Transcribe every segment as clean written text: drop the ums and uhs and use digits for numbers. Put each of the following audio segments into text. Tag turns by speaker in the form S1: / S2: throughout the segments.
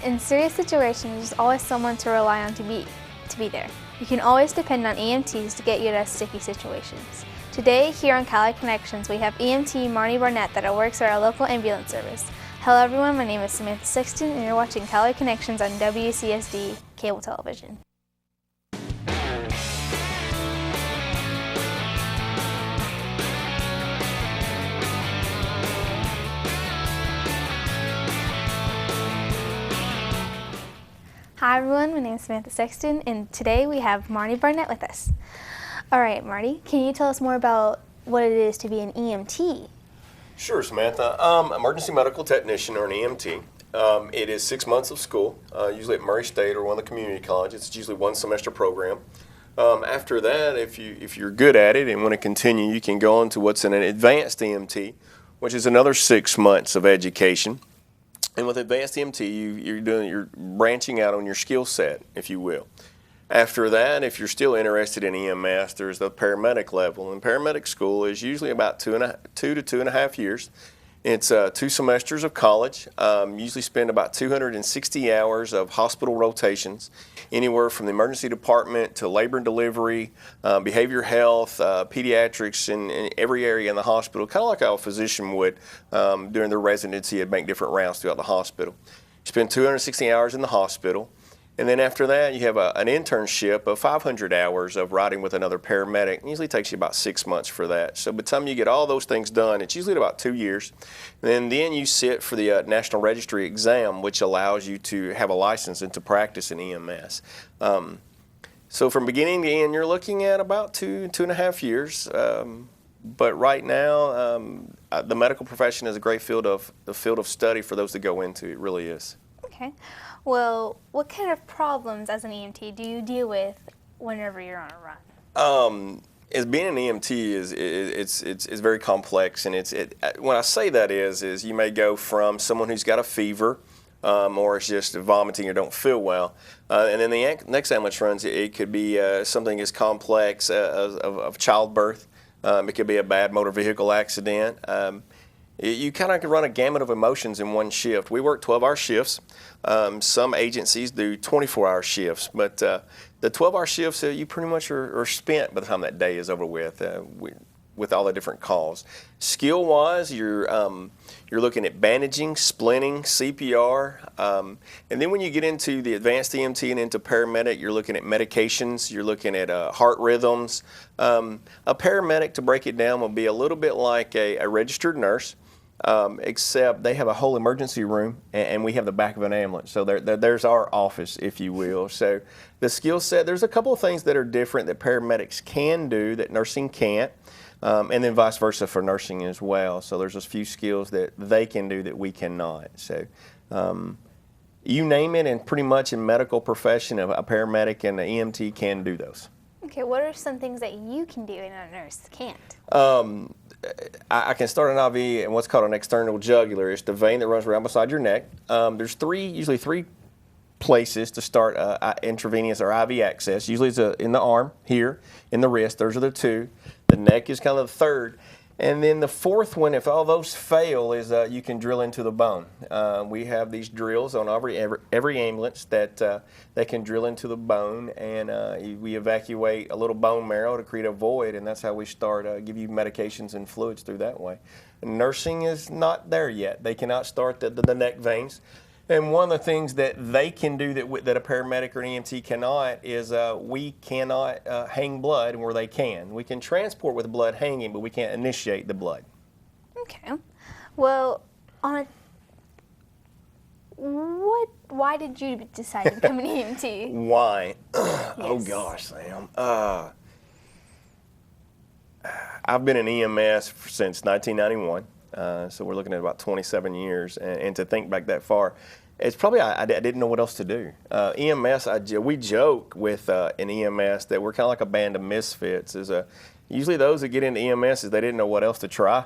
S1: In serious situations, there's always someone to rely on to be there. You can always depend on EMTs to get you out of sticky situations. Today, here on Calloway Connections, we have EMT Marty Barnett that works at our local ambulance service. Hello everyone, my name is Samantha Sexton and you're watching Calloway Connections on WCSD cable television. Hi everyone, my name is Samantha Sexton and today we have Marty Barnett with us. Alright Marty, can you tell us more about what it is to be an EMT?
S2: Sure, Samantha. Emergency medical technician or an EMT. It is 6 months of school, usually at Murray State or one of the community colleges. It's usually one semester program. After that, if you're good at it and want to continue, you can go on to what's an advanced EMT, which is another 6 months of education. And with advanced EMT, you're branching out on your skill set, if you will. After that, if you're still interested in EMS, there's the paramedic level. And paramedic school is usually about 2 to 2.5 years. It's 2 semesters of college. Usually spend about 260 hours of hospital rotations, anywhere from the emergency department to labor and delivery, behavioral health, pediatrics, in every area in the hospital, kind of like how a physician would during their residency and make different rounds throughout the hospital. You spend 260 hours in the hospital. And then after that, you have an internship of 500 hours of riding with another paramedic. It usually takes you about 6 months for that. So by the time you get all those things done, it's usually about 2 years. And then you sit for the National Registry exam, which allows you to have a license and to practice in EMS. So from beginning to end, you're looking at about 2.5 years. But right now, the medical profession is a great field of study for those that go into. It really is.
S1: Okay. Well, what kind of problems as an EMT do you deal with whenever you're on a run?
S2: As being an EMT it's very complex, and when I say that is you may go from someone who's got a fever, or is just vomiting or don't feel well, and then the next ambulance runs, it could be something as complex of childbirth. It could be a bad motor vehicle accident. You kind of can run a gamut of emotions in one shift. We work 12-hour shifts. Some agencies do 24-hour shifts, but the 12-hour shifts, you pretty much are spent by the time that day is over with all the different calls. Skill-wise, you're looking at bandaging, splinting, CPR, and then when you get into the advanced EMT and into paramedic, you're looking at medications, you're looking at heart rhythms. A paramedic, to break it down, will be a little bit like a registered nurse. Except they have a whole emergency room, and we have the back of an ambulance. So there's our office, if you will. So the skill set, there's a couple of things that are different that paramedics can do that nursing can't, and then vice versa for nursing as well. So there's a few skills that they can do that we cannot. So you name it, and pretty much in medical profession, a paramedic and an EMT can do those. Okay,
S1: what are some things that you can do and a nurse can't?
S2: I can start an IV in what's called an external jugular. It's the vein that runs around beside your neck. There's usually three places to start intravenous or IV access. Usually it's in the arm, here, in the wrist. Those are the 2. The neck is kind of the 3rd. And then the 4th one, if all those fail, is you can drill into the bone. We have these drills on every ambulance that can drill into the bone, and we evacuate a little bone marrow to create a void, and that's how we start, give you medications and fluids through that way. And nursing is not there yet. They cannot start the neck veins. And one of the things that they can do that a paramedic or an EMT cannot is we cannot hang blood where they can. We can transport with blood hanging, but we can't initiate the blood.
S1: Okay. Well, why did you decide to become an EMT?
S2: Why?
S1: Yes.
S2: Oh gosh, Sam. I've been in EMS since 1991. So we're looking at about 27 years, and to think back that far, it's probably I didn't know what else to do. EMS, we joke with in EMS that we're kind of like a band of misfits. Usually those that get into EMS is they didn't know what else to try.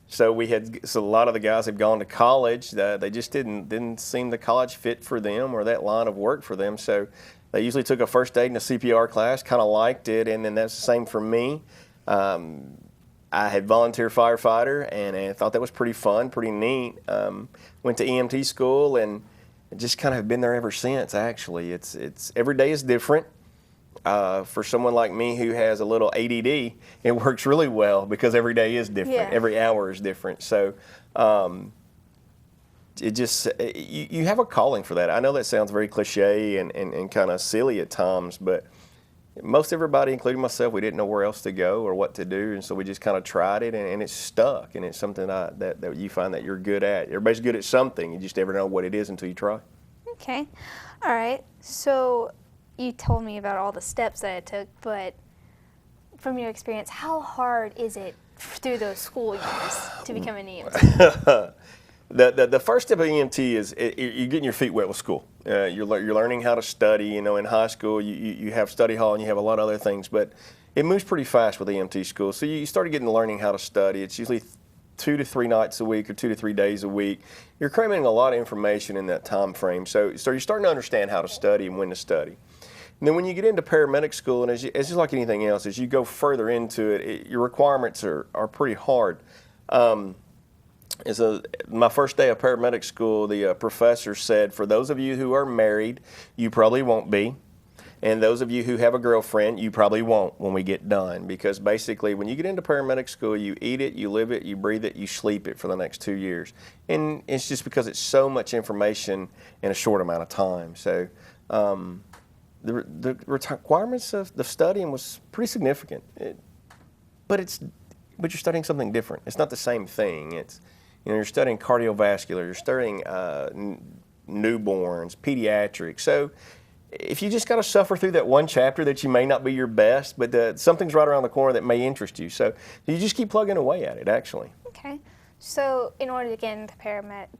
S2: So a lot of the guys have gone to college. They just didn't seem the college fit for them or that line of work for them. So they usually took a first aid and a CPR class, kind of liked it, and then that's the same for me. I had volunteer firefighter and thought that was pretty fun, pretty neat. Went to EMT school, and just kind of have been there ever since. Actually, it's every day is different. For someone like me who has a little ADD, it works really well because every day is different.
S1: Yeah.
S2: Every hour is different. So it just, you have a calling for that. I know that sounds very cliche and kind of silly at times, but most everybody, including myself, we didn't know where else to go or what to do, and so we just kind of tried it, and it's stuck, and it's something that you find that you're good at. Everybody's good at something. You just never know what it is until you try.
S1: Okay. All right. So you told me about all the steps that it took, but from your experience, how hard is it through those school years to become an EMT?
S2: The first step of EMT is you're getting your feet wet with school. You're learning how to study. You know, in high school, you have study hall and you have a lot of other things, but it moves pretty fast with EMT school. So you started getting to learning how to study. It's usually 2 to 3 nights a week or 2 to 3 days a week. You're cramming a lot of information in that time frame. So you're starting to understand how to study and when to study. And then when you get into paramedic school, and as just like anything else, as you go further into it, your requirements are pretty hard. My first day of paramedic school, the professor said, for those of you who are married, you probably won't be. And those of you who have a girlfriend, you probably won't when we get done. Because basically, when you get into paramedic school, you eat it, you live it, you breathe it, you sleep it for the next 2 years. And it's just because it's so much information in a short amount of time. So the requirements of the studying was pretty significant. But you're studying something different. It's not the same thing. You're studying cardiovascular, you're studying newborns, pediatrics. So if you just got to suffer through that one chapter that you may not be your best, but something's right around the corner that may interest you. So you just keep plugging away at it, actually.
S1: Okay. So in order to get into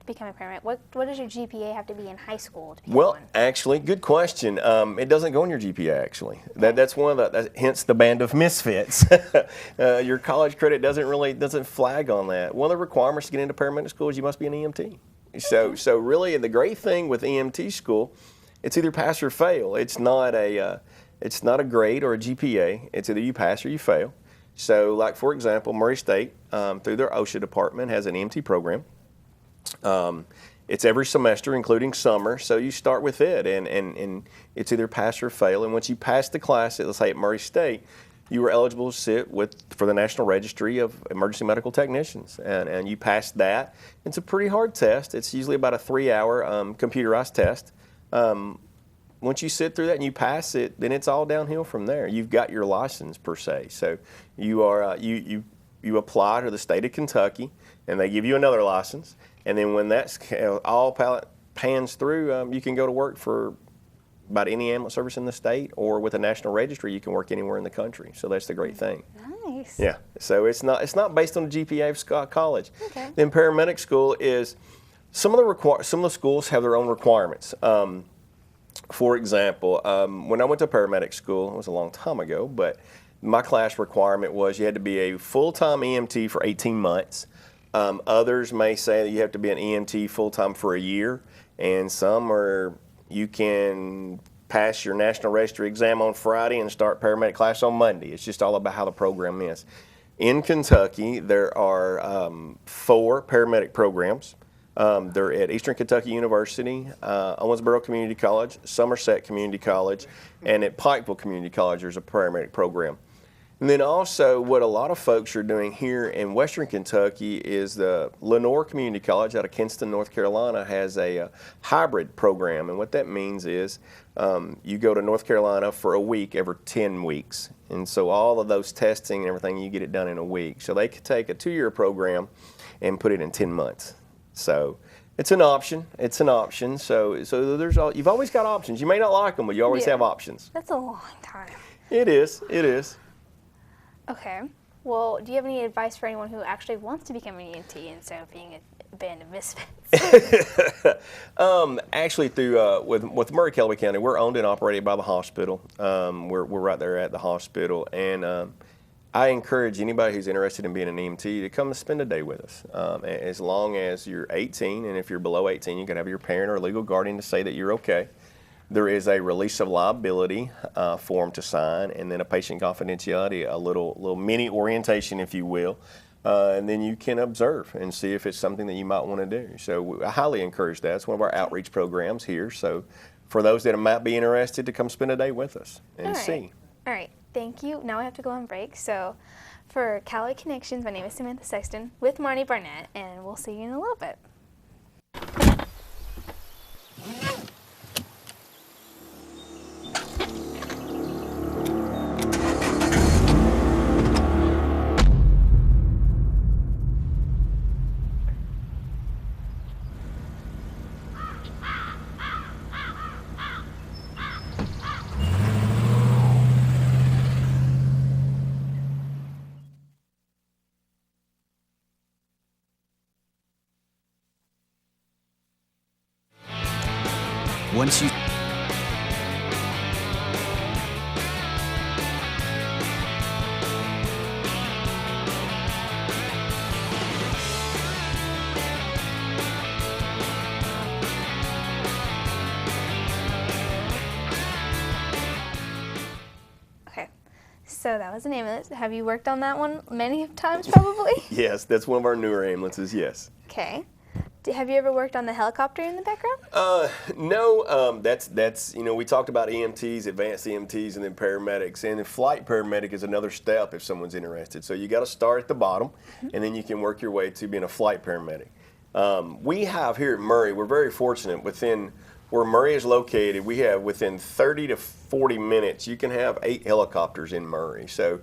S1: become a paramedic, what does your GPA have to be in high school to become one?
S2: Actually, good question. It doesn't go in your GPA, actually. Okay. That's one of hence the band of misfits. Your college credit doesn't flag on that. One of the requirements to get into paramedic school is you must be an EMT. So really, the great thing with EMT school, it's either pass or fail. It's not a grade or a GPA. It's either you pass or you fail. So, like for example, Murray State, through their OSHA department, has an EMT program. It's every semester, including summer. So you start with it, and it's either pass or fail. And once you pass the class, let's say at Murray State, you were eligible to sit for the National Registry of Emergency Medical Technicians, and you passed that. It's a pretty hard test. It's usually about a 3-hour computerized test. Once you sit through that and you pass it, then it's all downhill from there. You've got your license per se. So you are you apply to the state of Kentucky, and they give you another license. And then when that's all pans through, you can go to work for about any ambulance service in the state, or with a national registry, you can work anywhere in the country. So that's the great thing.
S1: Nice.
S2: Yeah. So it's not based on the GPA of college.
S1: Okay.
S2: Then paramedic school is some of the schools have their own requirements. For example, when I went to paramedic school, it was a long time ago, but my class requirement was you had to be a full-time EMT for 18 months. Others may say that you have to be an EMT full-time for a year, and some you can pass your national registry exam on Friday and start paramedic class on Monday. It's just all about how the program is. In Kentucky, there are 4 paramedic programs. They're at Eastern Kentucky University, Owensboro Community College, Somerset Community College, and at Pikeville Community College there's a paramedic program. And then also what a lot of folks are doing here in Western Kentucky is the Lenore Community College out of Kinston, North Carolina has a hybrid program. And what that means is you go to North Carolina for a week every 10 weeks. And so all of those testing and everything, you get it done in a week. So they could take a 2-year program and put it in 10 months. So it's an option. So you've always got options. You may not like them, but you always have options.
S1: That's a long time.
S2: It is.
S1: Okay. Well, do you have any advice for anyone who actually wants to become an EMT instead of being a band of misfits?
S2: Actually, through with Murray Calloway County, we're owned and operated by the hospital. We're right there at the hospital, and I encourage anybody who's interested in being an EMT to come and spend a day with us. As long as you're 18, and if you're below 18, you can have your parent or legal guardian to say that you're okay. There is a release of liability form to sign, and then a patient confidentiality, a little mini orientation, if you will. and then you can observe and see if it's something that you might want to do. So I highly encourage that. It's one of our outreach programs here. So for those that might be interested, to come spend a day with us and see.
S1: All right, thank you. Now we have to go on break. So for Calloway Connections, my name is Samantha Sexton with Marty Barnett, and we'll see you in a little bit.
S3: Once you
S1: Okay, so that was an ambulance. Have you worked on that one many times probably?
S2: Yes, that's one of our newer ambulances, yes.
S1: Okay. Have you ever worked on the helicopter in the background?
S2: No, that's we talked about EMTs, advanced EMTs, and then paramedics. And the flight paramedic is another step if someone's interested. So you got to start at the bottom, and then you can work your way to being a flight paramedic. We have here at Murray, we're very fortunate within where Murray is located, we have within 30 to 40 minutes, you can have 8 helicopters in Murray. So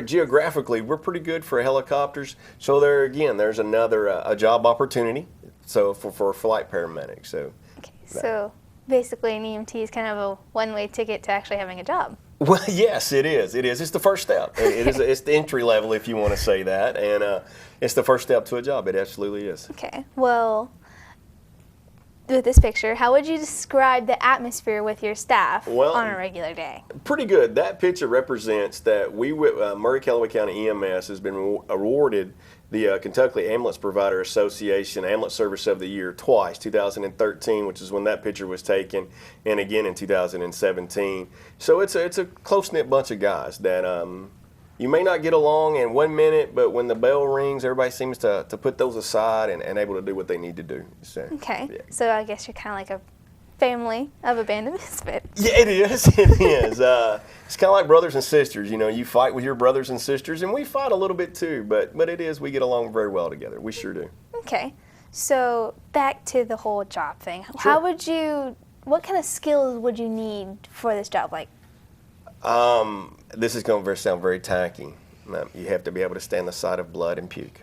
S2: geographically, we're pretty good for helicopters. So there again, there's another a job opportunity. So for flight paramedics. So
S1: okay, so basically an EMT is kind of a one-way ticket to actually having a job.
S2: Well, yes, it is. It is. It's the first step. It's the entry level, if you want to say that, and it's the first step to a job. It absolutely is.
S1: Okay. Well, with this picture, how would you describe the atmosphere with your staff on a regular day?
S2: Pretty good. That picture represents that Murray Calloway County EMS has been awarded the Kentucky Ambulance Provider Association Ambulance Service of the Year twice, 2013, which is when that picture was taken, and again in 2017. So it's a close-knit bunch of guys that you may not get along in 1 minute, but when the bell rings, everybody seems to put those aside and able to do what they need to do. So,
S1: okay.
S2: Yeah.
S1: So I guess you're kind of like a family of a band of misfits.
S2: Yeah, it is. It is. It's kind of like brothers and sisters. You fight with your brothers and sisters, and we fight a little bit too. But it is. We get along very well together. We sure do.
S1: Okay. So back to the whole job thing.
S2: Sure.
S1: What kind of skills would you need for this job? Like,
S2: this is going to sound very tacky. You have to be able to stand the sight of blood and puke,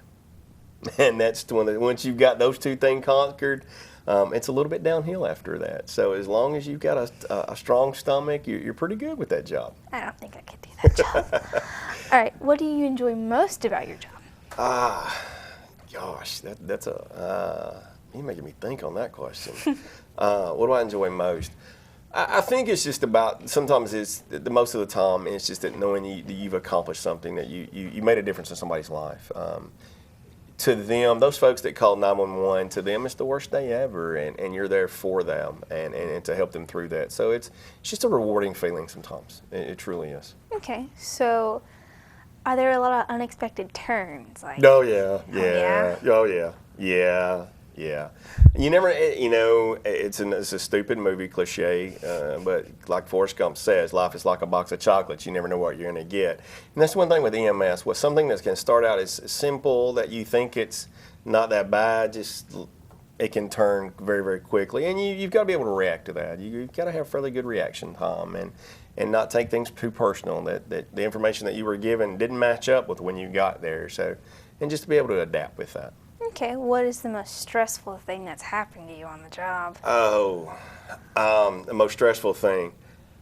S2: and that's once you've got those two things conquered. It's a little bit downhill after that. So as long as you've got a strong stomach, you're pretty good with that job.
S1: I don't think I could do that job. All right, what do you enjoy most about your job?
S2: Gosh, that's you're making me think on that question. What do I enjoy most? I think it's just about, sometimes most of the time, it's just that knowing that you've accomplished something, that you made a difference in somebody's life. To them, those folks that call 911, to them it's the worst day ever, and you're there for them and to help them through that. So it's just a rewarding feeling sometimes. It truly is.
S1: Okay, so are there a lot of unexpected turns? Like,
S2: Oh yeah. You never, it's a stupid movie cliche, but like Forrest Gump says, life is like a box of chocolates. You never know what you're going to get. And that's one thing with EMS. Something that can start out as simple, that you think it's not that bad, it can turn very, very quickly. And you've got to be able to react to that. You've got to have fairly good reaction time and not take things too personal, that the information that you were given didn't match up with when you got there. So, and just to be able to adapt with that.
S1: Okay, what is the most stressful thing that's happened to you on the job?
S2: The most stressful thing,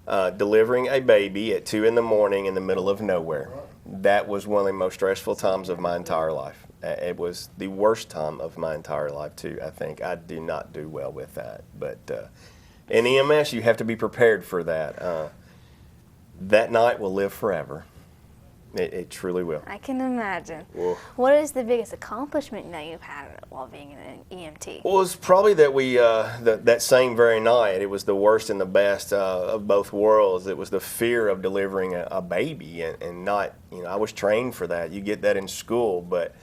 S2: delivering a baby at 2 in the morning in the middle of nowhere. That was one of the most stressful times of my entire life. It was the worst time of my entire life too, I think. I do not do well with that. But in EMS, you have to be prepared for that. That night will live forever. It truly will.
S1: I can imagine.
S2: Whoa.
S1: What is the biggest accomplishment that you've had while being an EMT?
S2: Well, it's probably that we that same very night. It was the worst and the best of both worlds. It was the fear of delivering a baby, and not, I was trained for that. You get that in school, but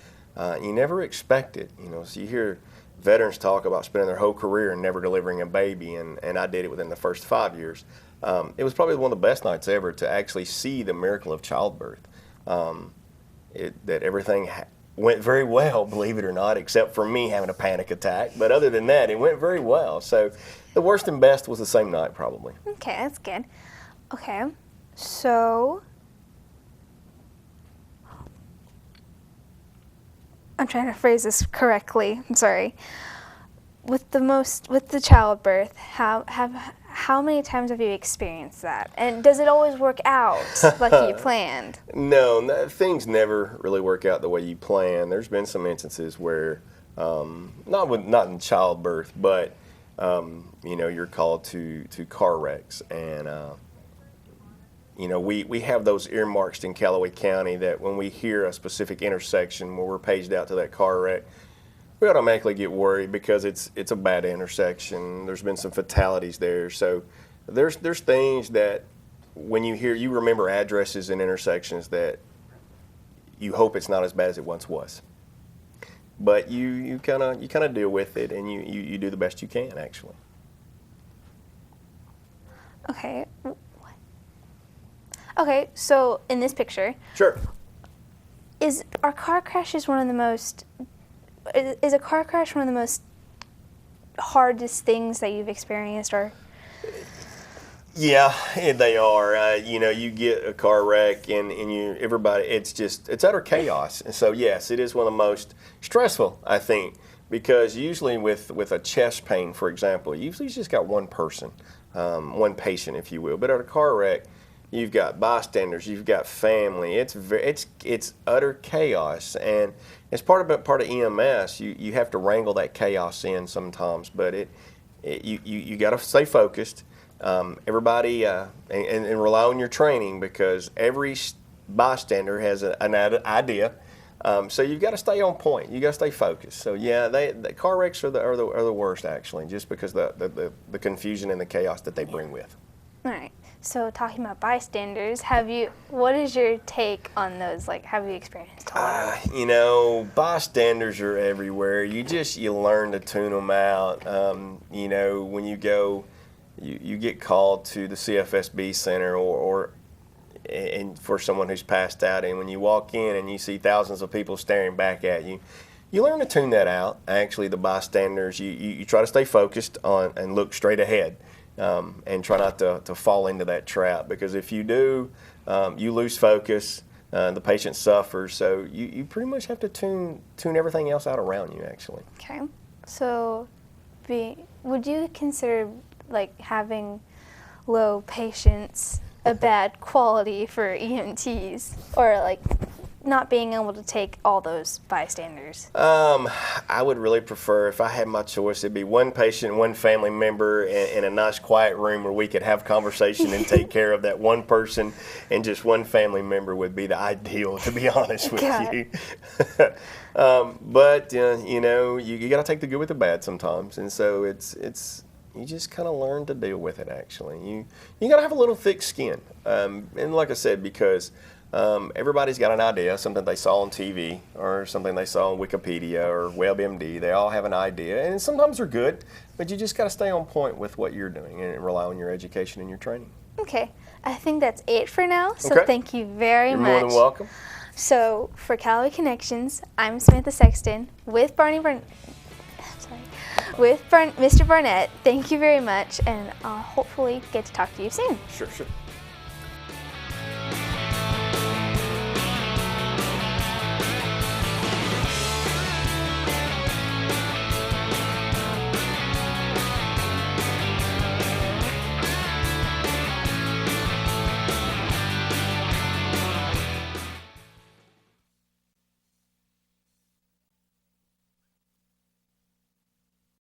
S2: you never expect it. So you hear veterans talk about spending their whole career and never delivering a baby, and I did it within the first 5 years. It was probably one of the best nights ever to actually see the miracle of childbirth. That everything went very well, believe it or not, except for me having a panic attack. But other than that, it went very well. So the worst and best was the same night, probably.
S1: Okay, that's good. Okay, so I'm trying to phrase this correctly. I'm sorry. With the childbirth, how many times have you experienced that? And does it always work out like you planned?
S2: No, things never really work out the way you plan. There's been some instances where, not in childbirth, but you're called to car wrecks, and we have those earmarked in Calloway County that when we hear a specific intersection where we're paged out to that car wreck, we automatically get worried because it's a bad intersection. There's been some fatalities there. So there's things that when you hear, you remember addresses and intersections that you hope it's not as bad as it once was. But you kind of deal with it, and you do the best you can, actually.
S1: Okay. Okay, so in this picture,
S2: Sure.
S1: are car crashes one of the most Is a car crash one of the most hardest things that you've experienced, or?
S2: Yeah, they are. You get a car wreck, and it's utter chaos. And so yes, it is one of the most stressful, I think, because usually with a chest pain, for example, usually you just got one person, one patient, if you will. But at a car wreck, you've got bystanders, you've got family. It's utter chaos, and as part of EMS, you have to wrangle that chaos in sometimes. But you got to stay focused. Everybody and rely on your training, because every bystander has an idea. So you've got to stay on point. You got to stay focused. So yeah, the car wrecks are the worst, actually, just because the confusion and the chaos that they bring with.
S1: All right. So talking about bystanders, what is your take on those? Like, have you experienced a lot of them?
S2: Bystanders are everywhere. You learn to tune them out. When you go, you get called to the CFSB center and for someone who's passed out, and when you walk in and you see thousands of people staring back at you, you learn to tune that out. Actually, the bystanders, you try to stay focused on and look straight ahead. And try not to fall into that trap, because if you do, you lose focus, the patient suffers, so you pretty much have to tune everything else out around you, actually.
S1: Okay. So would you consider having low patience a bad quality for EMTs, or not being able to take all those bystanders?
S2: I would really prefer, if I had my choice, it'd be one patient, one family member in a nice quiet room where we could have conversation and take care of that one person, and just one family member would be the ideal, to be honest with you. But you got to take the good with the bad sometimes, and so it's you just kind of learn to deal with it, actually. You got to have a little thick skin, and like I said, because everybody's got an idea, something they saw on TV or something they saw on Wikipedia or WebMD. They all have an idea, and sometimes they're good, but you just got to stay on point with what you're doing and rely on your education and your training.
S1: Okay, I think that's it for now, so
S2: Okay.
S1: Thank you very much.
S2: You're more than welcome.
S1: So, for Calloway Connections, I'm Samantha Sexton with Mr. Barnett. Thank you very much, and I'll hopefully get to talk to you soon.
S2: Sure.